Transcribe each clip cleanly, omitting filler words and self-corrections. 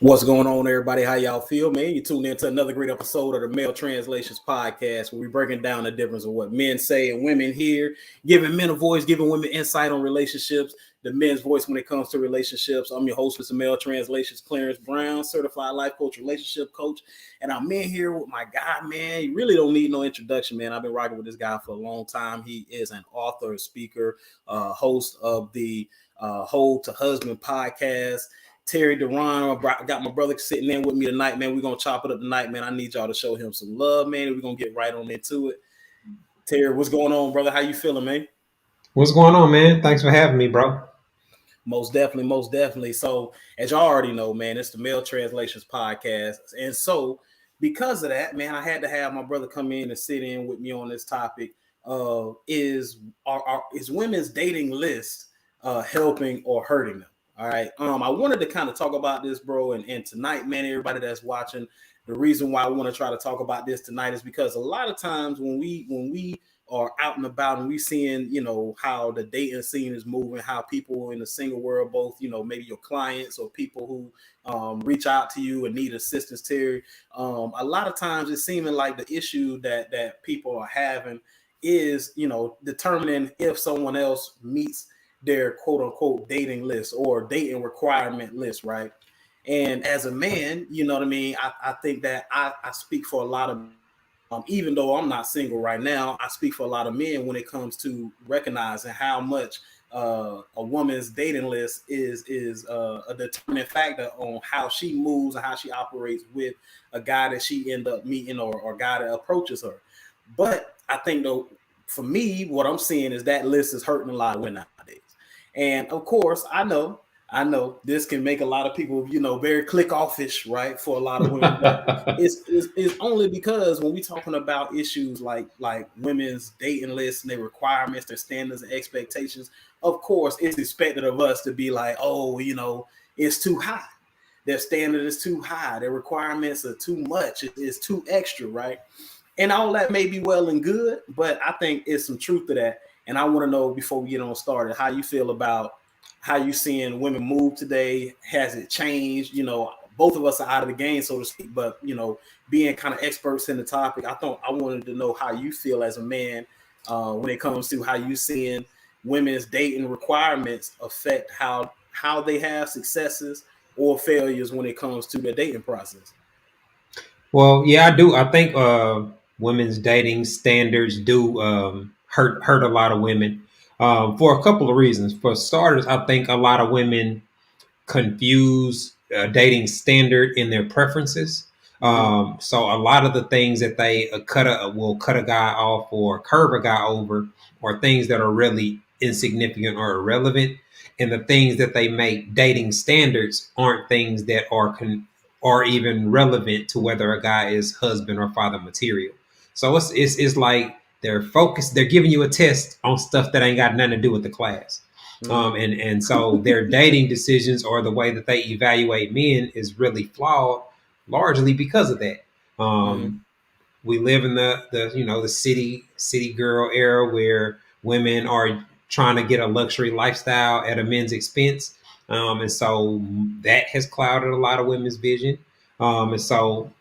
What's going on, everybody? How y'all feel, man? You tuned in to another great episode of the Male Translations Podcast, where we're breaking down the difference of what men say and women hear, giving men a voice, giving women insight on relationships, the men's voice when it comes to relationships. I'm your host, Mr. Male Translations, Clarence Brown, certified life coach, relationship coach, and I'm in here with my guy, man. You really don't need no introduction, man. I've been rocking with this guy for a long time. He is an author, speaker, host of the Hold to Husband podcast. Terry Duran, I got my brother sitting in with me tonight, man. We're going to chop it up tonight, man. I need y'all to show him some love, man. We're going to get right on into it. Terry, what's going on, brother? How you feeling, man? What's going on, man? Thanks for having me, bro. Most definitely, most definitely. So, as y'all already know, man, it's the Male Translations Podcast. And so, because of that, man, I had to have my brother come in and sit in with me on this topic. Is women's dating list helping or hurting them? All right. I wanted to kind of talk about this, bro. And tonight, man, everybody that's watching, the reason why I want to try to talk about this tonight is because a lot of times when we are out and about and we seeing, how the dating scene is moving, how people in the single world, both, maybe your clients or people who reach out to you and need assistance, Terry. A lot of times it's seeming like the issue that people are having is, determining if someone else meets their quote unquote dating list or dating requirement list, right? And as a man, you know what I mean? I think that I speak for a lot of, even though I'm not single right now, I speak for a lot of men when it comes to recognizing how much a woman's dating list is a determining factor on how she moves and how she operates with a guy that she end up meeting or a guy that approaches her. But I think though, for me, what I'm seeing is that list is hurting a lot of women nowadays. And of course, I know this can make a lot of people, very click offish, right? For a lot of women, but it's only because when we're talking about issues like women's dating lists and their requirements, their standards and expectations, of course, it's expected of us to be like, oh, it's too high. Their standard is too high. Their requirements are too much. It's too extra, right? And all that may be well and good, but I think it's some truth to that. And I want to know before we get on started, how you feel about how you seeing women move today. Has it changed? Both of us are out of the game, so to speak, but being kind of experts in the topic, I wanted to know how you feel as a man when it comes to how you seeing women's dating requirements affect how they have successes or failures when it comes to their dating process. Well, yeah, I do. I think women's dating standards do hurt a lot of women for a couple of reasons. For starters, I think a lot of women confuse dating standard in their preferences. So a lot of the things that they will cut a guy off or curve a guy over are things that are really insignificant or irrelevant, and the things that they make dating standards aren't things that are even relevant to whether a guy is husband or father material. So it's like they're focused. They're giving you a test on stuff that ain't got nothing to do with the class. And so their dating decisions or the way that they evaluate men is really flawed, largely because of that. We live in the city girl era where women are trying to get a luxury lifestyle at a men's expense, and so that has clouded a lot of women's vision. And so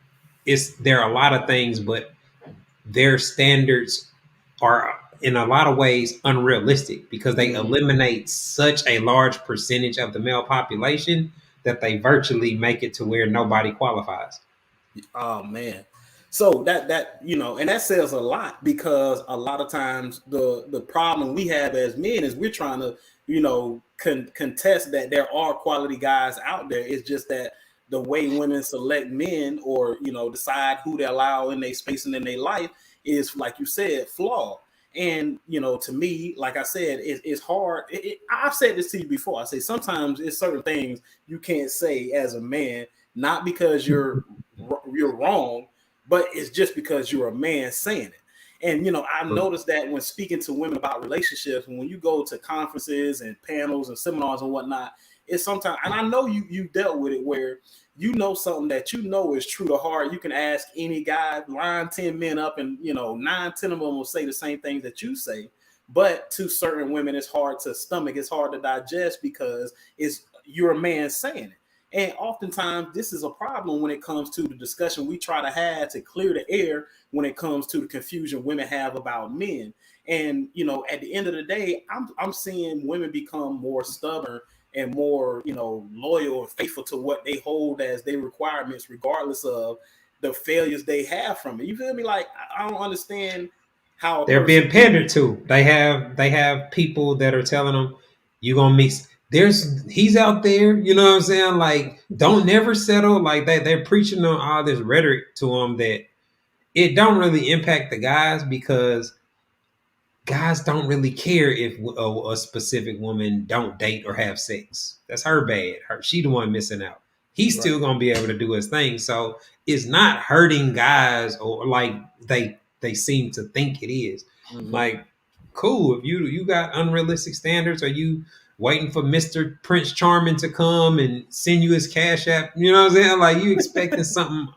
there are a lot of things, but their standards are in a lot of ways unrealistic because they eliminate such a large percentage of the male population that they virtually make it to where nobody qualifies. Oh man. So that and that says a lot, because a lot of times the problem we have as men is we're trying to contest that there are quality guys out there. It's just that the way women select men or decide who they allow in their space and in their life is, like you said, flawed. And to me, like I said, it's hard. I've said this to you before. I say sometimes it's certain things you can't say as a man, not because you're wrong, but it's just because you're a man saying it. And I've noticed that when speaking to women about relationships, when you go to conferences and panels and seminars and whatnot, it's sometimes, and I know you dealt with it, where something that is true to heart. You can ask any guy, line 10 men up, and 9-10 of them will say the same things that you say. But to certain women, it's hard to stomach, it's hard to digest, because you're a man saying it. And oftentimes, this is a problem when it comes to the discussion we try to have to clear the air when it comes to the confusion women have about men. And at the end of the day, I'm seeing women become more stubborn and more loyal and faithful to what they hold as their requirements, regardless of the failures they have from it. You feel me? Like I don't understand how a They're person being can. pandered to. They have people that are telling them, "You gonna meet." He's out there. You know what I'm saying? Like, don't never settle. Like they're preaching on all this rhetoric to them that it don't really impact the guys because guys don't really care if a specific woman don't date or have sex. That's her bad. She the one missing out. He's Right. still gonna be able to do his thing. So it's not hurting guys or like they seem to think it is. Mm-hmm. Like, cool, if you got unrealistic standards, are you waiting for Mr. Prince Charming to come and send you his cash app? You know what I'm saying? Like you expecting something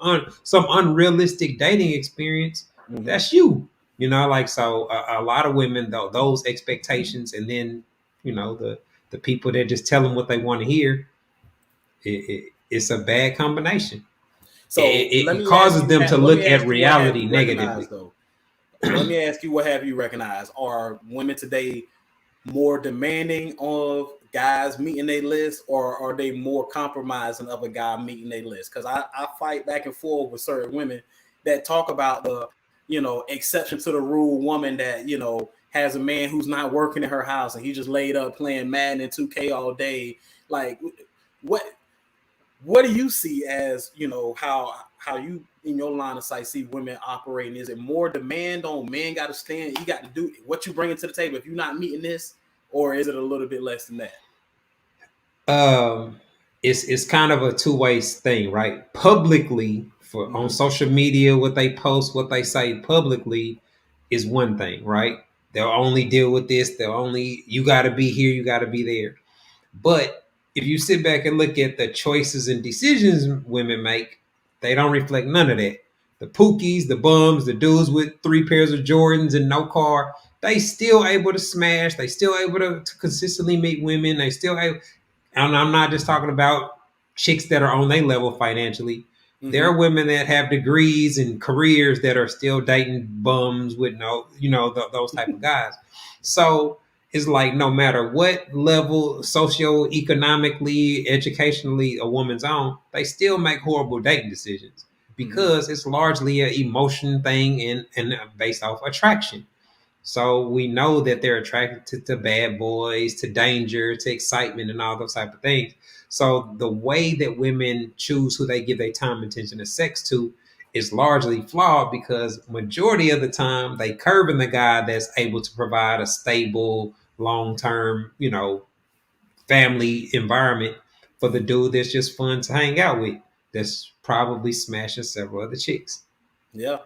some unrealistic dating experience. Mm-hmm. That's you. Like so a lot of women though those expectations, and then the people that just tell them what they want to hear. It's a bad combination. It, So it, let it me ask causes you. them to Let me look at ask you what have reality you recognized negatively. though. Let me ask you what have you recognized. Are women today more demanding of guys meeting their list, or are they more compromising of a guy meeting their list? Because I fight back and forth with certain women that talk about the exception to the rule woman that has a man who's not working in her house and he just laid up playing Madden and 2K all day. Like, what what do you see as how you in your line of sight see women operating? Is it more demand on men got to stand, you got to do what you bring to the table if you're not meeting this, or is it a little bit less than that? um it's kind of a two-way thing, right? Publicly, for on Mm-hmm. social media, what they post, what they say publicly is one thing, right? They'll only deal with this. They'll only, you got to be here, you got to be there. But if you sit back and look at the choices and decisions women make, they don't reflect none of that. The pookies, the bums, the dudes with 3 pairs of Jordans and no car, they still able to smash. They still able to consistently meet women. They still able, and I'm not just talking about chicks that are on their level financially. There Mm-hmm. are women that have degrees and careers that are still dating bums with no, those type of guys. So it's like no matter what level socioeconomically, educationally a woman's on, they still make horrible dating decisions Mm-hmm. because it's largely an emotion thing and based off attraction. So we know that they're attracted to bad boys, to danger, to excitement, and all those type of things. So the way that women choose who they give their time, attention, and sex to is largely flawed because majority of the time they curving the guy that's able to provide a stable, long term, family environment for the dude that's just fun to hang out with. That's probably smashing several other chicks. Yeah,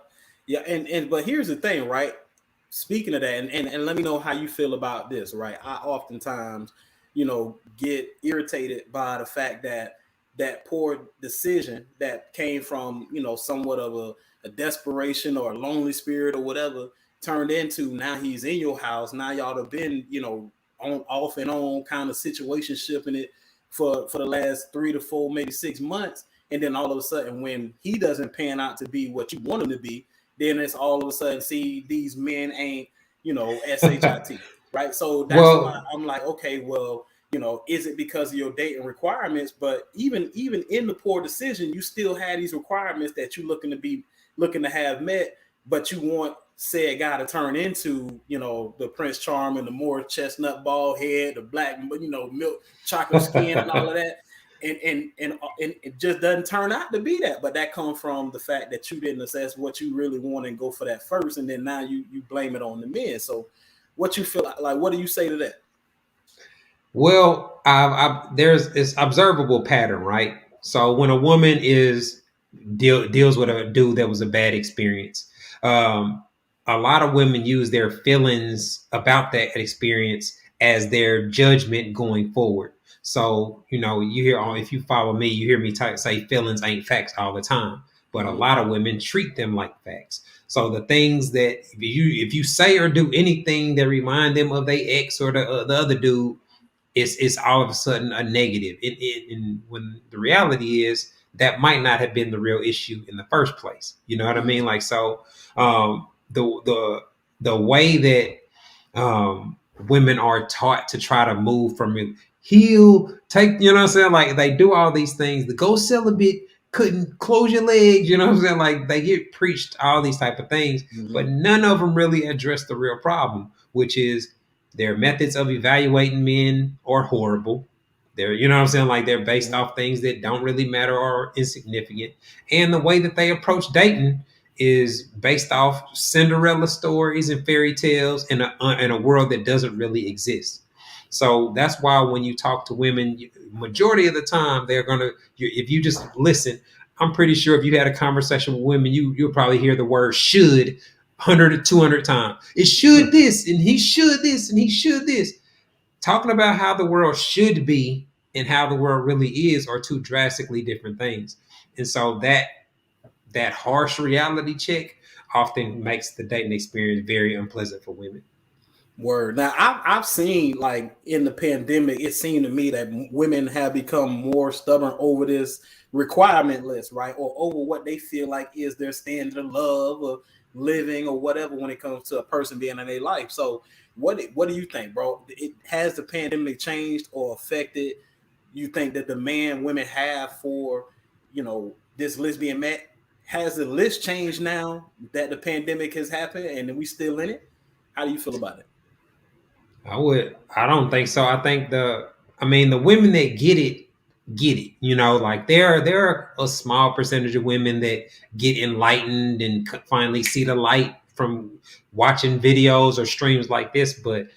yeah, and but here's the thing, right? Speaking of that, and let me know how you feel about this, right? I oftentimes, get irritated by the fact that that poor decision that came from somewhat of a desperation or a lonely spirit or whatever turned into now he's in your house. Now y'all have been on off and on kind of situation shipping it for the last 3 to 4, maybe 6 months, and then all of a sudden, when he doesn't pan out to be what you want him to be, then it's all of a sudden, see, these men ain't, shit, right? So that's why Well, I'm like, okay, well, is it because of your dating requirements? But even in the poor decision, you still had these requirements that you looking to have met, but you want said guy to turn into, the Prince Charming, the more chestnut bald head, the black, milk chocolate skin, and all of that, and it just doesn't turn out to be that. But that comes from the fact that you didn't assess what you really want and go for that first, and then now you blame it on the men. So, what you feel like? What do you say to that? there's this observable pattern, right? So when a woman deals with a dude that was a bad experience, um, a lot of women use their feelings about that experience as their judgment going forward. So you hear, if you follow me, you hear me say feelings ain't facts all the time, but a Mm-hmm. lot of women treat them like facts. So the things that if you say or do anything that remind them of their ex or the other dude, it's all of a sudden a negative. And when the reality is that might not have been the real issue in the first place. You know what I Mm-hmm. mean? Like so, the way that women are taught to try to move from it, heal, take, you know what I'm saying? Like they do all these things. The go celibate, couldn't close your legs, you know what I'm saying? Like they get preached all these type of things, Mm-hmm. but none of them really address the real problem, which is their methods of evaluating men are horrible. They're, you know what I'm saying? Like they're based Mm-hmm. off things that don't really matter or are insignificant. And the way that they approach dating is based off Cinderella stories and fairy tales in a world that doesn't really exist. So that's why when you talk to women, majority of the time they're gonna. If you just listen, I'm pretty sure if you had a conversation with women, you'll probably hear the word "should" 100 to 200 times. It should this, and he should this, and he should this. Talking about how the world should be and how the world really is are two drastically different things. And so that harsh reality check often makes the dating experience very unpleasant for women. Word. Now, I've seen like in the pandemic, it seemed to me that women have become more stubborn over this requirement list, right? Or over what they feel like is their standard of love or living or whatever when it comes to a person being in their life. So, what do you think, bro? It has the pandemic changed or affected? You think that the demand women have for, this list being met, has the list changed now that the pandemic has happened and we still in it? How do you feel about it? I don't think so. I think I mean, the women that get it. You know, like there are a small percentage of women that get enlightened and finally see the light from watching videos or streams like this, but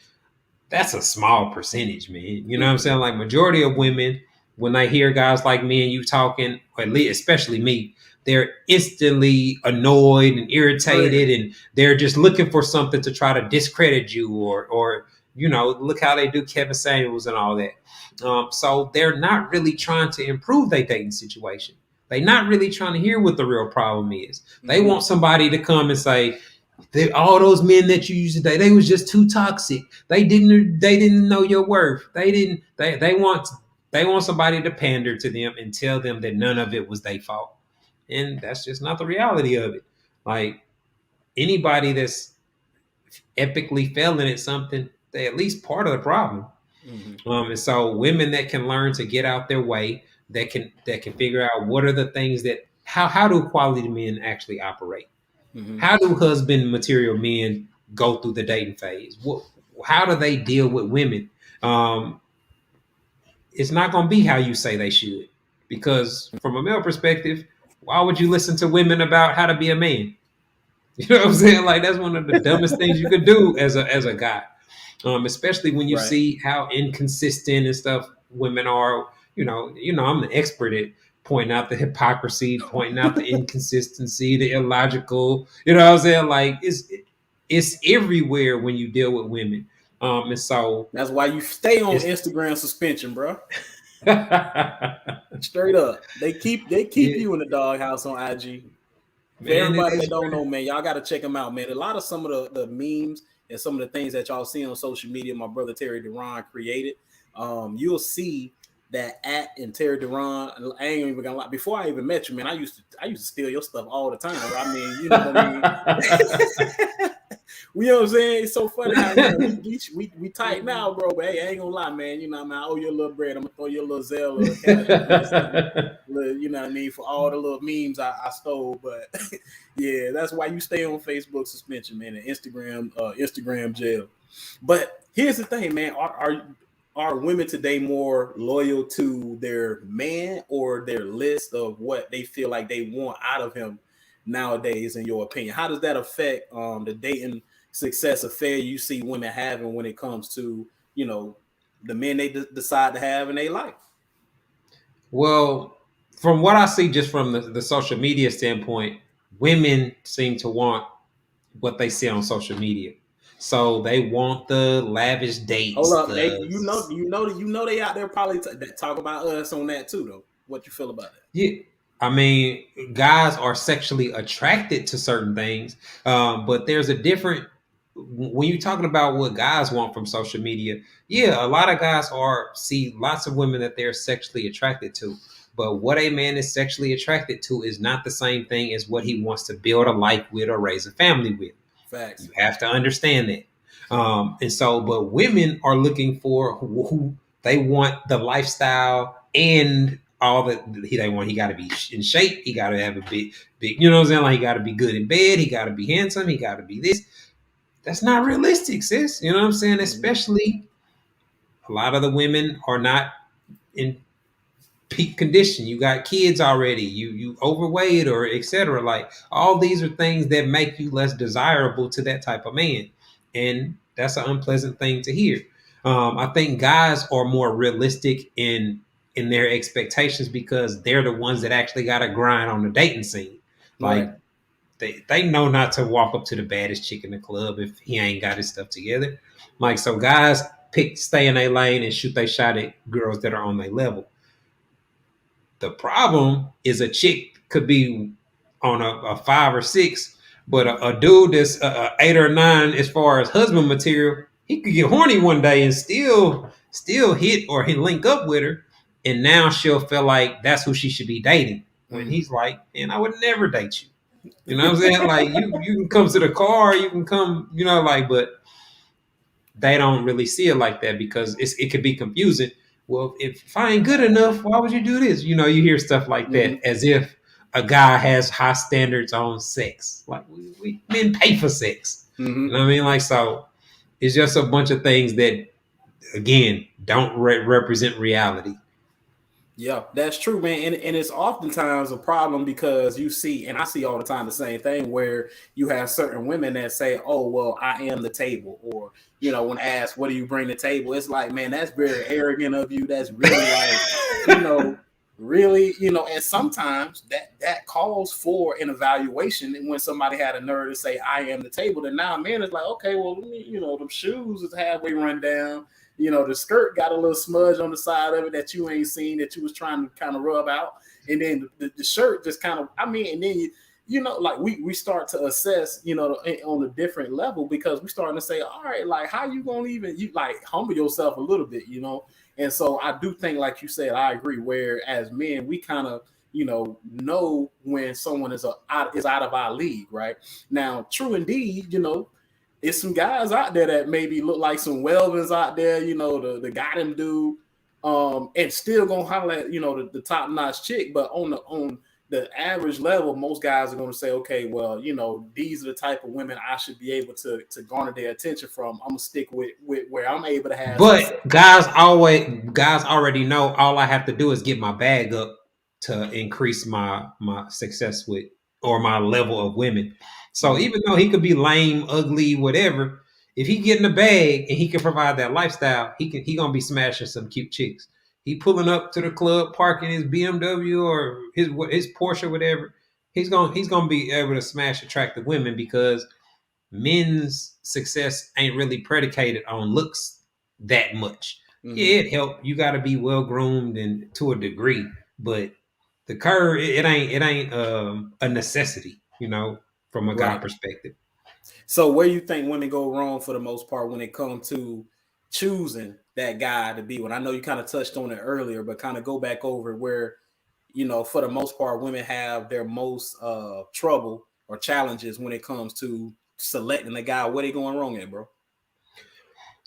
that's a small percentage, man. You know what I'm Mm-hmm. saying? Like majority of women, when they hear guys like me and you talking, or at least especially me, they're instantly annoyed and irritated, Triggered. and they're just looking for something to try to discredit you, or look how they do Kevin Samuels and all that. So they're not really trying to improve their dating situation. They're not really trying to hear what the real problem is. They Mm-hmm. want somebody to come and say, all those men that you used to date, they was just too toxic. They didn't know your worth. They want somebody to pander to them and tell them that none of it was their fault. And that's just not the reality of it. Like anybody that's epically failing at something, they at least part of the problem. Mm-hmm. And so women that can learn to get out their way, that can figure out what are the things that how do quality men actually operate. Mm-hmm. How do husband material men go through the dating phase? How do they deal with women? Um, it's not going to be how you say they should, because from a male perspective, why would you listen to women about how to be a man? You know what I'm saying? Like that's one of the dumbest things you could do as a guy, especially when you Right. see how inconsistent and stuff women are. I'm the expert at pointing out the hypocrisy, pointing out the inconsistency, the illogical. You know what I'm saying? Like it's everywhere when you deal with women, and so That's why you stay on it's Instagram suspension, bro. yeah, Straight up. They keep you in the doghouse on IG. For man, it everybody is. that don't know, man, y'all got to check them out, man. A lot of some of the memes and some of the things that y'all see on social media, my brother Terry Duran created. You'll see that at and Terry Duran. I ain't even gonna lie. Before I even met you, man, I used to steal your stuff all the time. Bro. I mean, you know what I mean. You know what I'm saying? It's so funny how we tight now, bro. But hey, I ain't gonna lie, man. You know what I mean? I owe you a little bread. I'm gonna throw you a little Zelle or cash app or something. You know what I mean, for all the little memes I stole. But yeah, that's why you stay on Facebook suspension, man, and Instagram jail. But here's the thing, man. Are women today more loyal to their man or their list of what they feel like they want out of him nowadays, in your opinion? How does that affect the dating success or failure you see women having when it comes to, the men they decide to have in their life? Well, from what I see, just from the social media standpoint, women seem to want what they see on social media. So they want the lavish Hold dates, up, they the they out there probably that talk about us on that too, though. What you feel about that? yeah. I mean, guys are sexually attracted to certain things, but there's a different. when you're talking about what guys want from social media, yeah, a lot of guys are see lots of women that they're sexually attracted to. But what a man is sexually attracted to is not the same thing as what he wants to build a life with or raise a family with. Facts. You have to understand that. And so, but women are looking for who they want the lifestyle and all that they want. He got to be in shape. He got to have a big, you know what I'm saying? Like, he got to be good in bed. He got to be handsome. He got to be this. That's not realistic, sis. You know what I'm saying? Mm-hmm. Especially a lot of the women are not in peak condition. You got kids already. You overweight or etc. Like, all these are things that make you less desirable to that type of man, and that's an unpleasant thing to hear. I think guys are more realistic in their expectations because they're the ones that actually got to grind on the dating scene. Right. Like, they know not to walk up to the baddest chick in the club if he ain't got his stuff together. Like, so guys pick stay in their lane and shoot their shot at girls that are on their level. The problem is a chick could be on a 5 or 6, but a dude that's a 8 or 9 as far as husband material, he could get horny one day and still hit or he link up with her, and now she'll feel like that's who she should be dating. When Mm-hmm. he's like, man, I would never date you. You know what I'm saying? Like, you can come to the car, you can come, like, but they don't really see it like that because it could be confusing. Well, if I ain't good enough, why would you do this? You hear stuff like Mm-hmm. that as if a guy has high standards on sex. Like, we men pay for sex. You Mm-hmm. know what I mean? Like, so it's just a bunch of things that, again, don't represent reality. Yeah, that's true, man. And it's oftentimes a problem because you see, and I see all the time the same thing where you have certain women that say, oh, well, I am the table. Or, when asked, what do you bring to the table? It's like, man, that's very arrogant of you. That's really like, you know, really, and sometimes that calls for an evaluation. And when somebody had a nerve to say, I am the table, then now man is like, okay, well, let me, them shoes is halfway run down. The skirt got a little smudge on the side of it that you ain't seen that you was trying to kind of rub out. And then the shirt just kind of, and then like we start to assess, on a different level because we starting to say, all right, like how you gonna even you like humble yourself a little bit. And so I do think, like you said, I agree. Where as men, we kind of know when someone is out of our league, right? Now, true indeed, it's some guys out there that maybe look like some Welvins out there, the got him dude, and still gonna holler at the top notch chick, but on the average level, most guys are gonna say, okay, well, these are the type of women I should be able to garner their attention from. I'm gonna stick with where I'm able to have success. But guys already know all I have to do is get my bag up to increase my success with or my level of women. So Mm-hmm. even though he could be lame, ugly, whatever, if he get in the bag and he can provide that lifestyle, he gonna be smashing some cute chicks. He pulling up to the club, parking his BMW or his Porsche, whatever. He's gonna be able to smash attractive women because men's success ain't really predicated on looks that much. Mm-hmm. Yeah, it help. You got to be well groomed and to a degree, but the curve it ain't a necessity. From a guy Right. perspective. So where you think women go wrong for the most part when it comes to choosing that guy to be with? I know you kind of touched on it earlier, but kind of go back over where, for the most part, women have their most trouble or challenges when it comes to selecting a guy. Where they going wrong at, bro?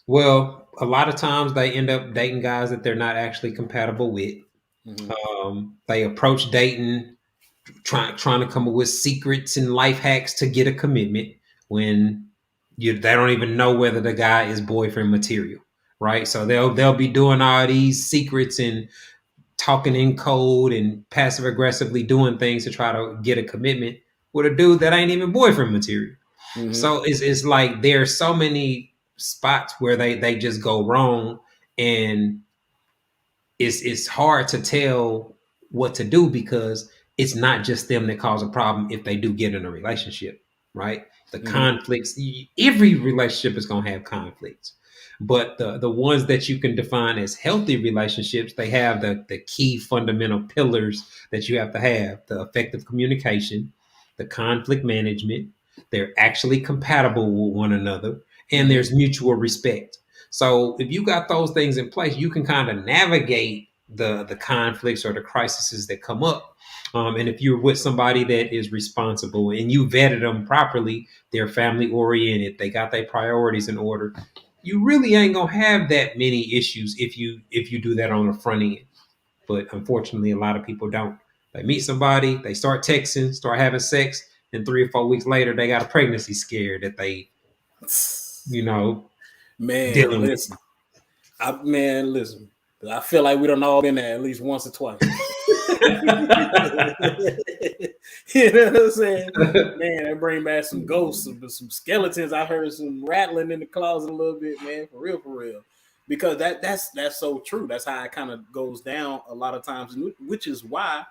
Well, a lot of times they end up dating guys that they're not actually compatible with. Mm-hmm. They approach dating trying to come up with secrets and life hacks to get a commitment when they don't even know whether the guy is boyfriend material, right? So they'll be doing all these secrets and talking in code and passive aggressively doing things to try to get a commitment with a dude that ain't even boyfriend material. Mm-hmm. So it's like there's so many spots where they just go wrong, and it's hard to tell what to do because it's not just them that cause a problem if they do get in a relationship, right? The Mm-hmm. conflicts, every relationship is going to have conflicts, but the ones that you can define as healthy relationships, they have the key fundamental pillars that you have to have: the effective communication, the conflict management, they're actually compatible with one another, and Mm-hmm. there's mutual respect. So if you got those things in place, you can kind of navigate the conflicts or the crises that come up. And if you're with somebody that is responsible and you vetted them properly, they're family oriented, they got their priorities in order, you really ain't gonna have that many issues if you do that on the front end. But unfortunately, a lot of people don't. They meet somebody, they start texting, start having sex, and 3 or 4 weeks later, they got a pregnancy scare that they, you know, Man, dealing with. listen. Listen. I feel like we done all been there at least once or twice. You know what I'm saying? Man, that bring back some ghosts, some skeletons. I heard some rattling in the closet a little bit, man. For real, for real. Because that's so true. That's how it kind of goes down a lot of times, which is why,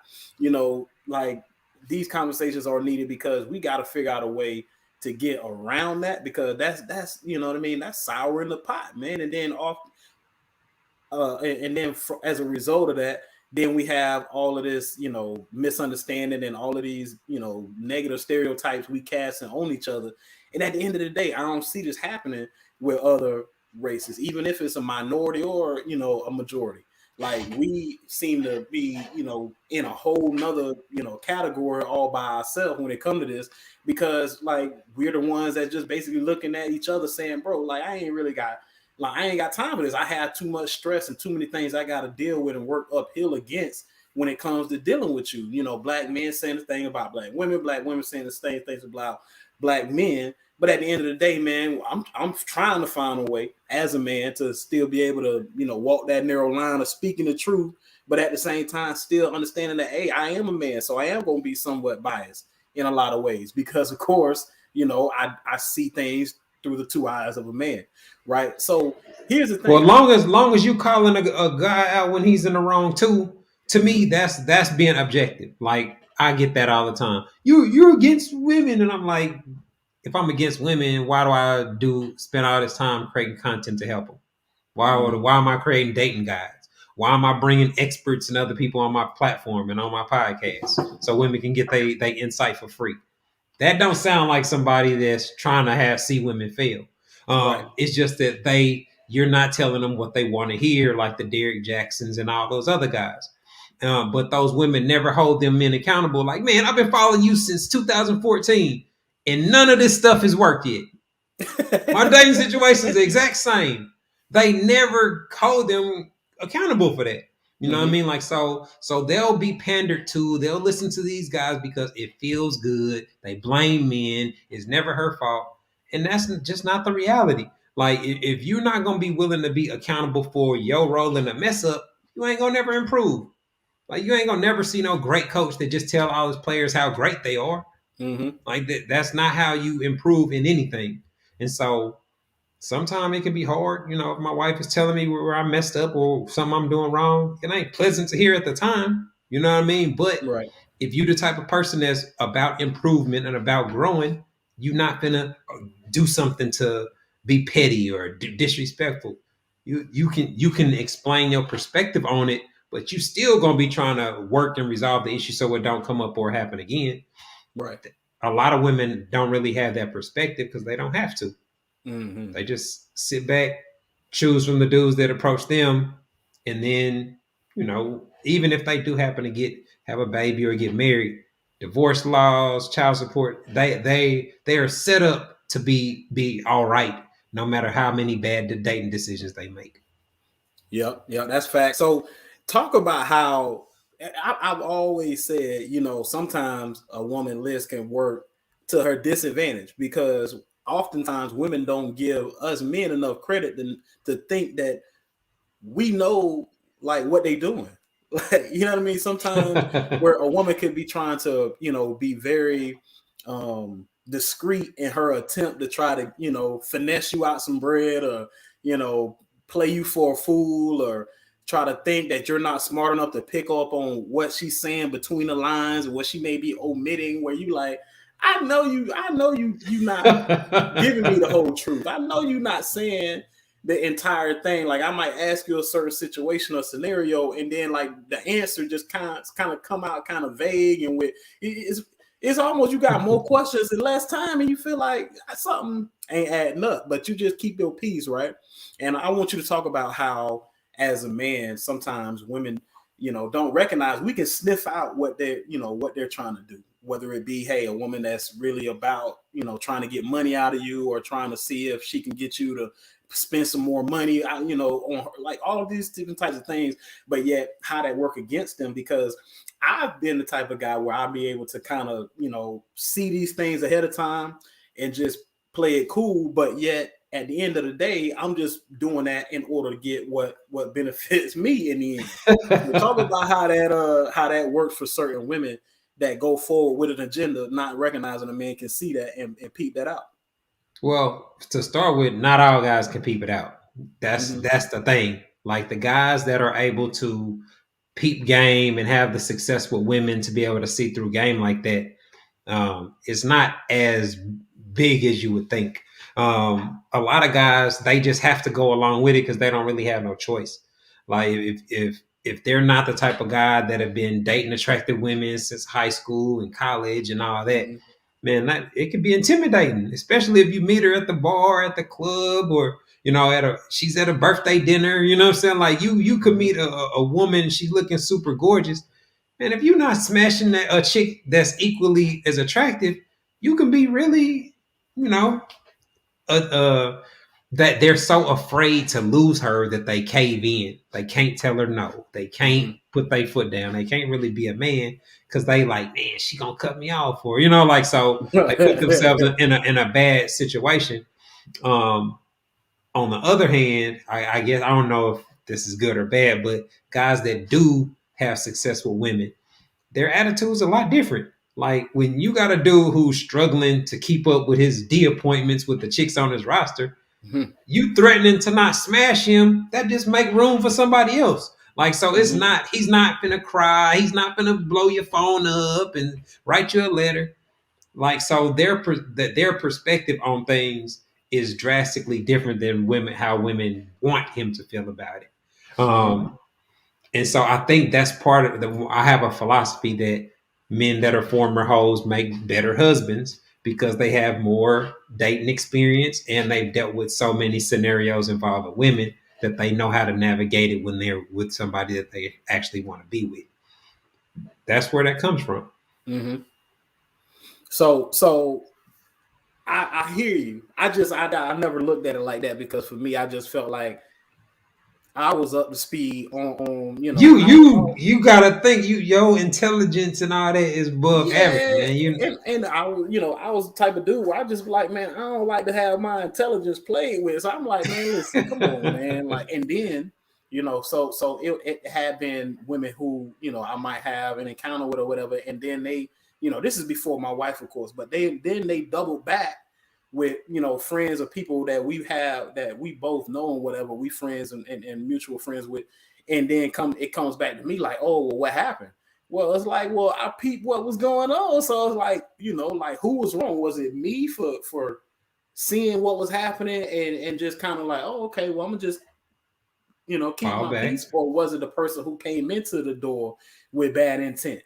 like these conversations are needed because we got to figure out a way to get around that because that's you know what I mean. That's sour in the pot, man. And then as a result of that, then we have all of this, misunderstanding and all of these, negative stereotypes we casting on each other. And at the end of the day, I don't see this happening with other races, even if it's a minority or, a majority. Like we seem to be, in a whole nother, category all by ourselves when it comes to this, because like we're the ones that just basically looking at each other saying, bro, like I ain't got time for this. I have too much stress and too many things I got to deal with and work uphill against when it comes to dealing with you. Black men saying the thing about black women saying the same things about black men. But at the end of the day, man, I'm trying to find a way as a man to still be able to, walk that narrow line of speaking the truth, but at the same time still understanding that, hey, I am a man, so I am going to be somewhat biased in a lot of ways because, of course, I see things through the two eyes of a man, right? So here's the Well, thing. long as you calling a guy out when he's in the wrong too, to me that's being objective. Like I get that all the time. You're against women, and I'm like, if I'm against women, why do I spend all this time creating content to help them? Why am I creating dating guides? Why am I bringing experts and other people on my platform and on my podcast so women can get they insight for free? That don't sound like somebody that's trying to see women fail. Right. It's just that you're not telling them what they want to hear, like the Derek Jacksons and all those other guys. But those women never hold them men accountable. Like, man, I've been following you since 2014, and none of this stuff has worked yet. My dating situation is the exact same. They never hold them accountable for that. You know what I mean? Like so they'll be pandered to. They'll listen to these guys because it feels good. They blame men. It's never her fault, and that's just not the reality. Like if you're not gonna be willing to be accountable for your role in the mess up, you ain't gonna never improve. Like you ain't gonna never see no great coach that just tell all his players how great they are. Mm-hmm. Like that's not how you improve in anything. And so sometimes it can be hard. If my wife is telling me where I messed up or something I'm doing wrong, it ain't pleasant to hear at the time. You know what I mean? But Right. if you're the type of person that's about improvement and about growing, you're not gonna do something to be petty or disrespectful. You can explain your perspective on it, but you still gonna be trying to work and resolve the issue so it don't come up or happen again. Right. A lot of women don't really have that perspective because they don't have to. Mm-hmm. They just sit back, choose from the dudes that approach them, and then, even if they do happen to have a baby or get married, divorce laws, child support, they are set up to be all right, no matter how many bad dating decisions they make. Yep, yep, that's fact. So, talk about how I've always said, sometimes a woman list can work to her disadvantage because oftentimes women don't give us men enough credit to think that we know like what they doing. Like, you know what I mean? Sometimes where a woman could be trying to, be very discreet in her attempt to try to, finesse you out some bread or, you know, play you for a fool or try to think that you're not smart enough to pick up on what she's saying between the lines and what she may be omitting, where you like, I know you not giving me the whole truth. I know you're not saying the entire thing. Like I might ask you a certain situation or scenario, and then like the answer just kind of come out kind of vague and with it's It's almost you got more questions in less time, and you feel like something ain't adding up, but you just keep your peace, right? And I want you to talk about how, as a man, sometimes women, don't recognize. We can sniff out what they're trying to do, whether it be, hey, a woman that's really about, trying to get money out of you, or trying to see if she can get you to spend some more money, on her, like all of these different types of things. But yet, how that work against them, because I've been the type of guy where I'll be able to kind of, see these things ahead of time and just play it cool. But yet, at the end of the day, I'm just doing that in order to get what benefits me in the end. So talk about how that works for certain women that go forward with an agenda, not recognizing a man can see that and peep that out. Well, to start with, not all guys can peep it out. That's Mm-hmm. that's the thing. Like the guys that are able to peep game and have the success with women to be able to see through game like that, it's not as big as you would think. A lot of guys, they just have to go along with it because they don't really have no choice. Like if they're not the type of guy that have been dating attractive women since high school and college and all that, Mm-hmm. man, it can be intimidating, especially if you meet her at the bar, at the club, or she's at a birthday dinner. You know what I'm saying? Like you could Mm-hmm. meet a woman, she's looking super gorgeous, and if you're not smashing a chick that's equally as attractive, you can be really, you know, that they're so afraid to lose her that they cave in. They can't tell her no. They can't Mm-hmm. put their foot down. They can't really be a man because they like, man, she gonna cut me off, or like so they put themselves in a bad situation. Um, on the other hand, I guess I don't know if this is good or bad, but guys that do have successful women, their attitude's a lot different. Like when you got a dude who's struggling to keep up with his D appointments with the chicks on his roster, Mm-hmm. you threatening to not smash him, that just make room for somebody else. Like so, it's Mm-hmm. not. He's not gonna cry. He's not gonna blow your phone up and write you a letter. Like so, their perspective on things is drastically different than women how women want him to feel about it. Mm-hmm. And so I think that's part of the. I have a philosophy that men that are former hoes make better husbands because they have more dating experience and they've dealt with so many scenarios involving women that they know how to navigate it when they're with somebody that they actually want to be with. That's where that comes from. Mm-hmm. So I hear you. I never looked at it like that, because for me, I just felt like I was up to speed on You I don't you know. you gotta think your intelligence and all that is above average, Yeah, man. and I was the type of dude where I just be like, man, I don't like to have my intelligence played with. So I'm like, man, listen, come on, man. Like, and then, so it had been women who, I might have an encounter with or whatever, and then they, this is before my wife, of course, but they doubled back with, friends or people that we have that we both know and whatever, we friends and mutual friends with, and then it comes back to me like, oh, well, what happened? Well, it's like, well, I peeped what was going on. So it's like, like, who was wrong? Was it me for seeing what was happening and just kind of like, oh, okay, well, I'm gonna just, keep Fall my back. peace, or was it the person who came into the door with bad intent?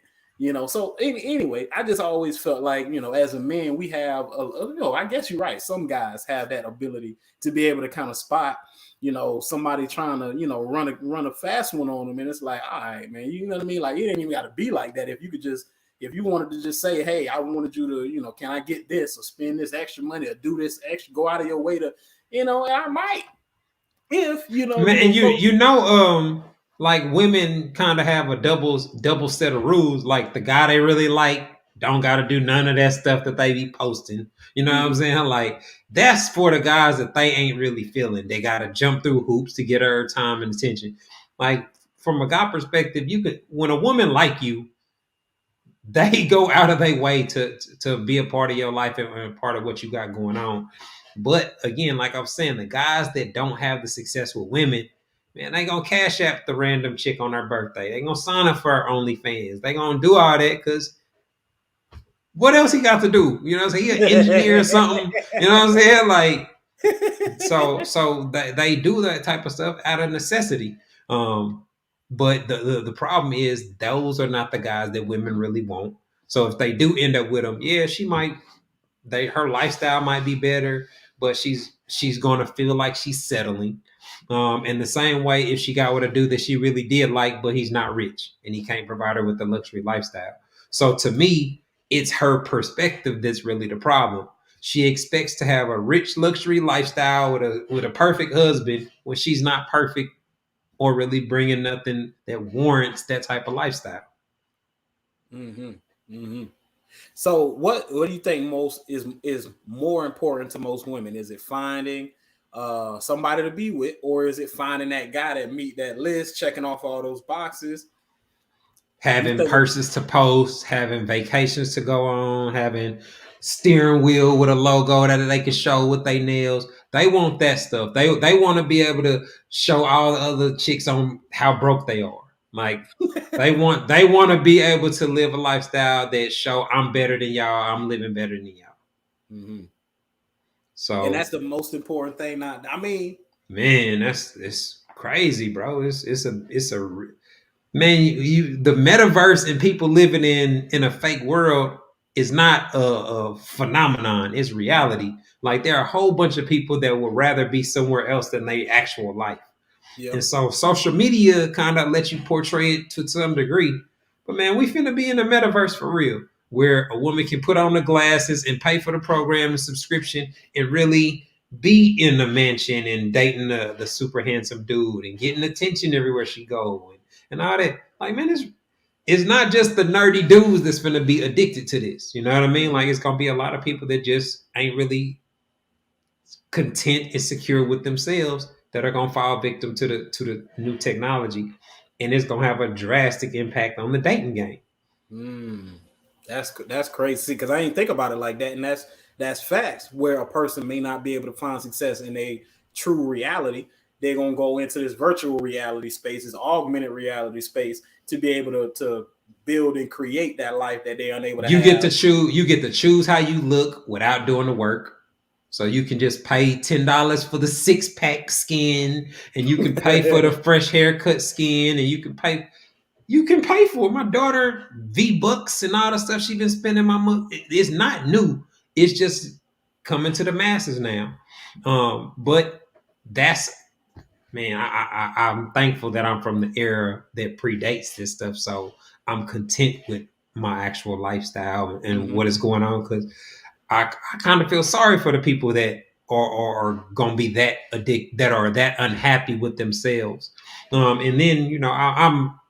So anyway, I just always felt like, as a man, we have I guess you're right. Some guys have that ability to be able to kind of spot, somebody trying to, run a fast one on them. And it's like, all right, man, you know what I mean? Like, it ain't even got to be like that. If you wanted to just say, hey, I wanted you to, can I get this or spend this extra money or do this extra, go out of your way to, I might, if, Man, you and you approach. you know, like women kind of have a double set of rules. Like the guy they really like don't got to do none of that stuff that they be posting. You know what I'm Mm-hmm. saying? Like that's for the guys that they ain't really feeling. They got to jump through hoops to get her time and attention. Like from a guy perspective, you could when a woman like you, they go out of their way to be a part of your life and a part of what you got going on. But again, like I was saying, the guys that don't have the success with women, man, they gonna cash app the random chick on her birthday. They gonna sign up for her OnlyFans. They gonna do all that because what else he got to do? You know what I'm saying? He an engineer or something. You know what I'm saying? Like so they do that type of stuff out of necessity. Um, but the problem is those are not the guys that women really want. So if they do end up with them, yeah, she might her lifestyle might be better, but she's gonna feel like she's settling. In the same way, if she got with a dude that she really did like, but he's not rich and he can't provide her with the luxury lifestyle. So to me, it's her perspective that's really the problem. She expects to have a rich luxury lifestyle with a perfect husband when she's not perfect or really bringing nothing that warrants that type of lifestyle. Mm-hmm. Mm-hmm. So what do you think most is more important to most women? Is it finding somebody to be with, or is it finding that guy that meet that list, checking off all those boxes? You Having think? purses to post, having vacations to go on, having steering wheel with a logo that they can show with their nails. They want that stuff. They want to be able to show all the other chicks on how broke they are. Like they want to be able to live a lifestyle that show I'm better than y'all. I'm living better than y'all. Mm-hmm. And that's So the most important thing. Now, I mean, man, that's it's crazy, bro. It's a man. The metaverse and people living in a fake world is not a phenomenon. It's reality. Like there are a whole bunch of people that would rather be somewhere else than their actual life. yeah. And so social media kind of lets you portray it to some degree. But man, we finna be in the metaverse for real, where a woman can put on the glasses and pay for the program and subscription and really be in the mansion and dating the super handsome dude and getting attention everywhere she go and all that. Like, man, it's not just the nerdy dudes that's gonna be addicted to this. You know what I mean? Like it's gonna be a lot of people that just ain't really content and secure with themselves that are gonna fall victim to the new technology, and it's gonna have a drastic impact on the dating game. Mm, that's crazy because I ain't think about it like that, and that's facts. Where a person may not be able to find success in a true reality, they're gonna go into this virtual reality space, this augmented reality space, to be able to build and create that life that they're unable to You get to have. choose. You get to choose how you look without doing the work. So you can just pay $10 for the 6 pack skin, and you can pay for the fresh haircut skin, and you can pay for it. My daughter V-Bucks and all the stuff she's been spending my money. It's not new. It's just coming to the masses now. But that's man, I'm thankful that I'm from the era that predates this stuff. So I'm content with my actual lifestyle and Mm-hmm. what is going on because I kind of feel sorry for the people that are gonna be that addicted, that are that unhappy with themselves. And then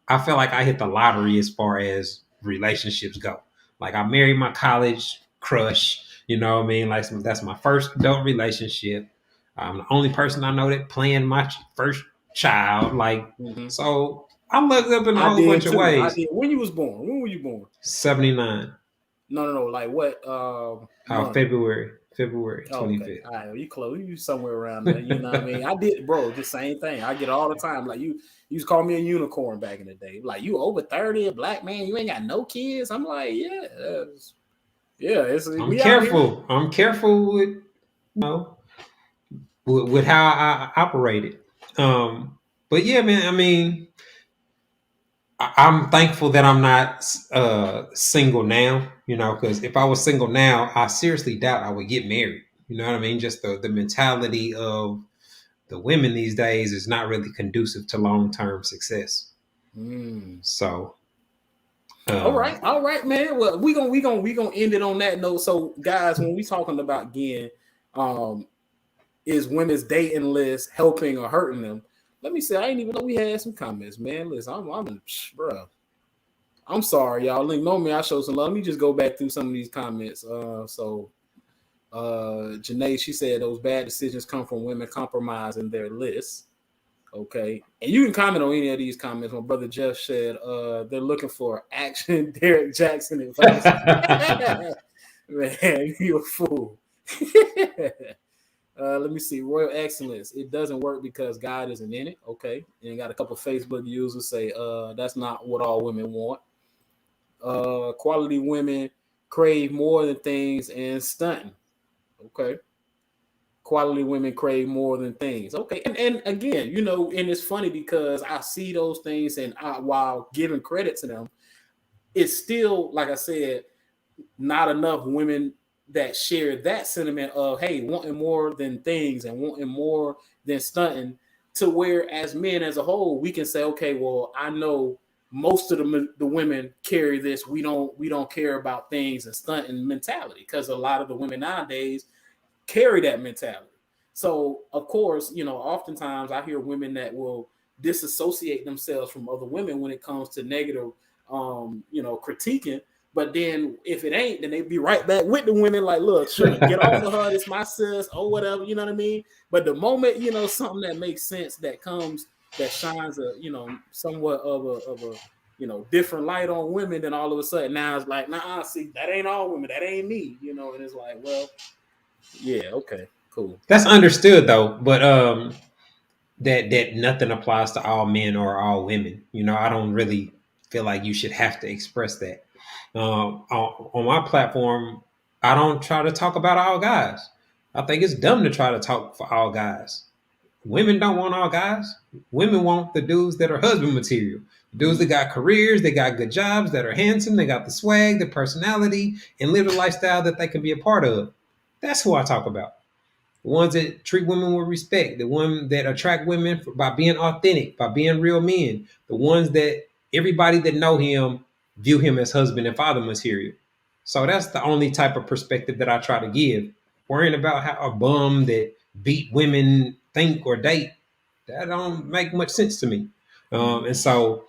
I feel like I hit the lottery as far as relationships go. Like I married my college crush. You know what I mean? Like that's my first adult relationship. I'm the only person I know that planned my first child. Like Mm-hmm. so, I looked up in a I whole bunch did of too. I ways. did. When you was born? When were you born? 79, No, no, no. Like what month? February Oh, okay. 25th. All right. Well, you close. You somewhere around there. You know what I mean? I did, bro. Just same thing. I get all the time. Like you used to call me a unicorn back in the day. Like you over 30, a black man. You ain't got no kids. I'm like, yeah, yeah. It's I'm we out here. careful. I'm careful with know with how I operated. But yeah, man. I mean, I'm thankful that I'm not single now. You know, because if I was single now, I seriously doubt I would get married. You know what I mean? Just the mentality of the women these days is not really conducive to long term success. Mm. So, um, All right, man. Well, we gonna end it on that note. So, guys, when we talking about again, um, is women's dating list helping or hurting them? Let me say, I didn't even know we had some comments, man. Listen, bro. I'm sorry, y'all. Know me, I show some love. Let me just go back through some of these comments. Janae, she said those bad decisions come from women compromising their lists. Okay. And you can comment on any of these comments. My brother Jeff said they're looking for action Derek Jackson advice. Man, you a fool. Let me see. Royal Excellence. It doesn't work because God isn't in it. Okay. And got a couple Facebook users say that's not what all women want. Quality women crave more than things and stunting. Okay. Quality women crave more than things. Okay. And again, and it's funny because I see those things and while giving credit to them, it's still, like I said, not enough women that share that sentiment of, hey, wanting more than things and wanting more than stunting, to where as men as a whole we can say, okay, well, I know most of the women carry this, we don't care about things and stunting mentality, because a lot of the women nowadays carry that mentality. So of course, oftentimes I hear women that will disassociate themselves from other women when it comes to negative, critiquing. But then if it ain't, then they be right back with the women like, look, shoot, get off of her, it's my sis or whatever, you know what I mean? But the moment, something that makes sense that comes, that shines a, somewhat of a different light on women, then all of a sudden now it's like, nah, see, that ain't all women, that ain't me, and it's like, well, yeah, okay, cool. That's understood though, but that nothing applies to all men or all women. I don't really feel like you should have to express that. On my platform, I don't try to talk about all guys. I think it's dumb to try to talk for all guys. Women don't want all guys. Women want the dudes that are husband material. Dudes that Mm-hmm. got careers, they got good jobs, that are handsome, they got the swag, the personality, and live a lifestyle that they can be a part of. That's who I talk about. The ones that treat women with respect, the ones that attract women by being authentic, by being real men, the ones that everybody that know him view him as husband and father material. So that's the only type of perspective that I try to give. Worrying about how a bum that beat women think or date, that don't make much sense to me. Mm-hmm. And so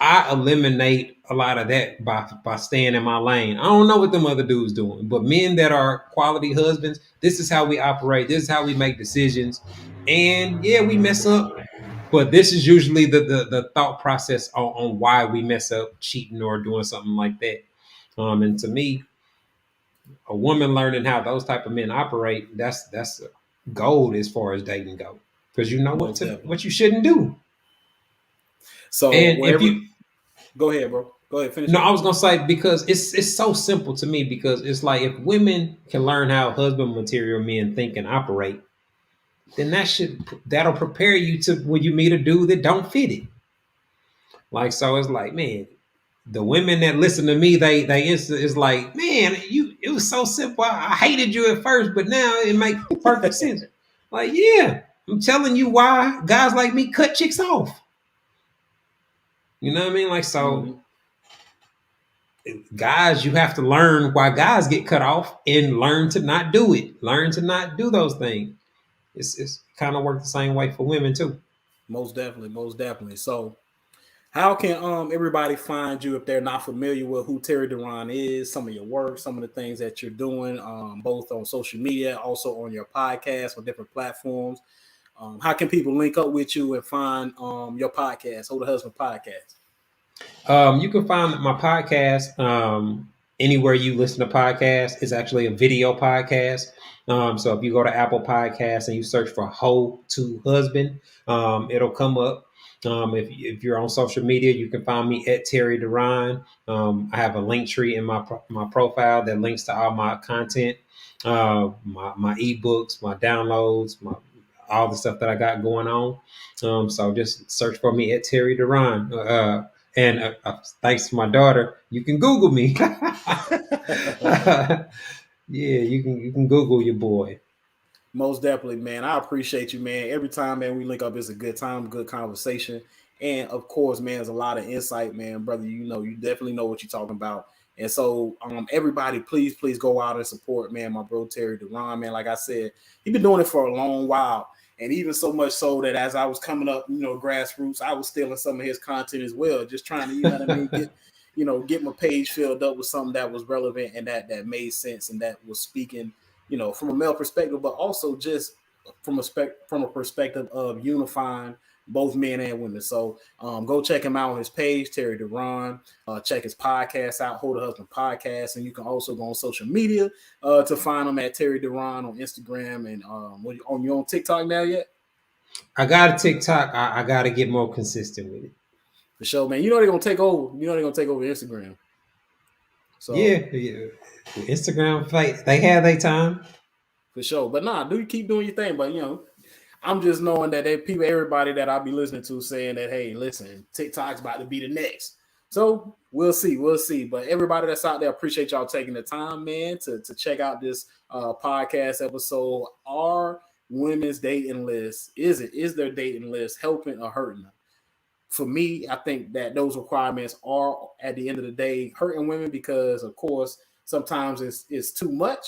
I eliminate a lot of that by staying in my lane. I don't know what them other dudes doing, but men that are quality husbands, this is how we operate. This is how we make decisions. And yeah, we mess up, but this is usually the thought process on why we mess up, cheating or doing something like that. And to me, a woman learning how those type of men operate, that's gold as far as dating go, because you know Most definitely. what you shouldn't do. So And if wherever, you go ahead, bro. Go ahead, finish No, I up. was gonna say because it's so simple to me because it's like if women can learn how husband material men think and operate, then that'll prepare you to when you meet a dude that don't fit it. Like so, it's like man, the women that listen to me, it's like man, it was so simple. I hated you at first, but now it makes perfect sense. Like yeah, I'm telling you why guys like me cut chicks off. You know what I mean? Like so, Mm-hmm. guys, you have to learn why guys get cut off and learn to not do it. Learn to not do those things. It's kind of work the same way for women too. Most definitely, most definitely. So how can everybody find you if they're not familiar with who Terry Duran is, some of your work, some of the things that you're doing, both on social media, also on your podcast on different platforms? How can people link up with you and find your podcast, Hold the Husband Podcast? You can find my podcast anywhere you listen to podcasts. It's actually a video podcast. So if you go to Apple Podcasts and you search for "Hoe to Husband," it'll come up. If you're on social media, you can find me at Terry Duran. I have a link tree in my profile that links to all my content, my ebooks, my downloads, my all the stuff that I got going on. So just search for me at Terry Duran. And thanks to my daughter, you can Google me. Yeah, you can Google your boy. Most definitely, man. I appreciate you, man. Every time, man, we link up, it's a good time, good conversation. And of course, man, there's a lot of insight, man, brother. You definitely know what you're talking about. And so, everybody, please go out and support, man, my bro Terry Duran, man. Like I said, he been doing it for a long while. And even so much so that as I was coming up, grassroots, I was stealing some of his content as well, just trying to, you know what I mean, get my page filled up with something that was relevant and that made sense and that was speaking, from a male perspective, but also just from a perspective of unifying both men and women. So go check him out on his page, Terry Duran. Check his podcast out, Hold a Husband Podcast, and you can also go on social media to find him at Terry Duran on Instagram and on your own TikTok now yet? I got a TikTok. I got to get more consistent with it. For sure, man. You know they're gonna take over. You know they're gonna take over Instagram. So Yeah. Instagram fight. They have their time. for sure, but nah, do you keep doing your thing? But I'm just knowing that there people, everybody that I'll be listening to saying that, hey, listen, TikTok's about to be the next. So We'll see. We'll see. But everybody that's out there, appreciate y'all taking the time, man, to check out this podcast episode. Are women's dating list, is their dating list helping or hurting them? For me, I think that those requirements are at the end of the day hurting women because, of course, sometimes it's too much.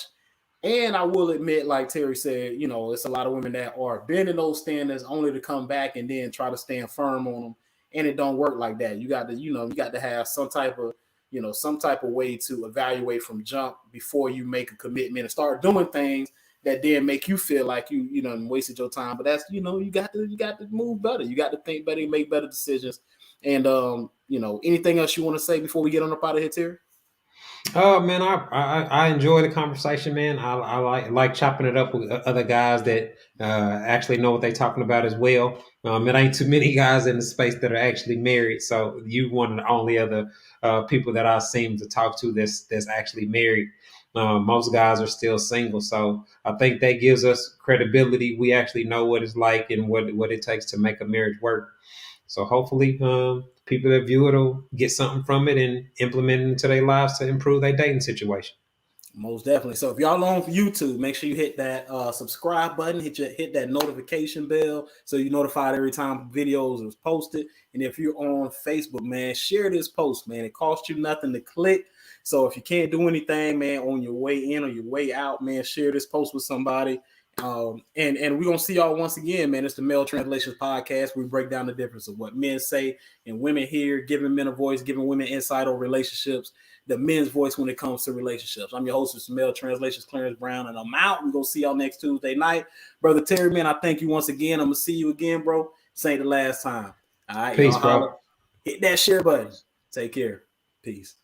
And I will admit, like Terry said, it's a lot of women that are bending those standards only to come back and then try to stand firm on them, and it don't work like that. You got to have some type of way to evaluate from jump before you make a commitment and start doing things that then make you feel like you wasted your time. But that's you got to move better. You got to think better, make better decisions. And anything else you want to say before we get on up out of here, Terry? Oh man, I enjoy the conversation, man. I like chopping it up with other guys that actually know what they're talking about as well. It ain't too many guys in the space that are actually married, so you one of the only other people that I seem to talk to that's actually married. Most guys are still single, so I think that gives us credibility. We actually know what it's like and what it takes to make a marriage work. So hopefully, people that view it will get something from it and implement it into their lives to improve their dating situation. Most definitely. So if y'all on YouTube, make sure you hit that subscribe button, hit that notification bell so you're notified every time videos is posted. And if you're on Facebook, man, share this post, man. It costs you nothing to click. So if you can't do anything, man, on your way in or your way out, man, share this post with somebody. And we're gonna see y'all once again, man. It's the Male Translations Podcast. We break down the difference of what men say and women hear, giving men a voice, giving women insight on relationships, the men's voice when it comes to relationships. I'm your host of Male Translations, Clarence Brown, and I'm out. We're gonna see y'all next Tuesday night. Brother Terry, man, I thank you once again. I'm gonna see you again, bro. This ain't the last time. All right, Peace, y'all holler. bro. Hit that share button. Take care. Peace.